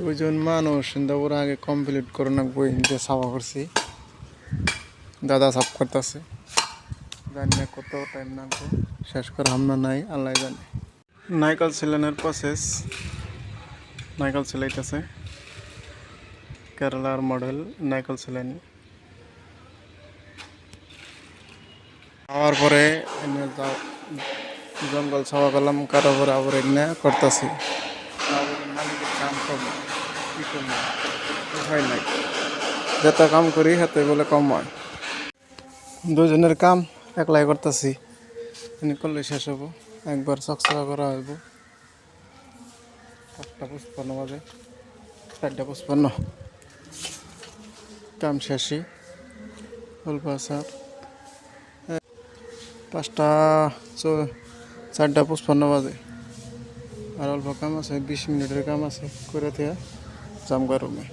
দুজন মানুষ ওরা আগে কমপ্লিট করে রাখবো হিন্দে সাফা করছি দাদা সাফ করতেছে জানি না কত টাইম লাগবে শেষ করে হামনা নাই আল্লাহ জানে নাইকেল সিলানের প্রসেস নাইকেল সিলাইতেছে কেরালার মডেল নাইকেল সিলানি খাওয়ার পরে জঙ্গল সাফা করলাম কারো পরে আবার এনে করতেছি মালিকের কাম কম কি করবো উপায় নাই যত কাম করি হাতে বলে কম হয় দুজনের কাম একলাই করতেছি এনে করলে শেষ হবো একবার চকচকা করা হইব 5:55 বাজে 4:55 কাম শেষই অল্প আছে 4:55 বাজে আর অল্প কাম আছে 20 মিনিটের কাম আছে করে দিয়ে জামগা রুমে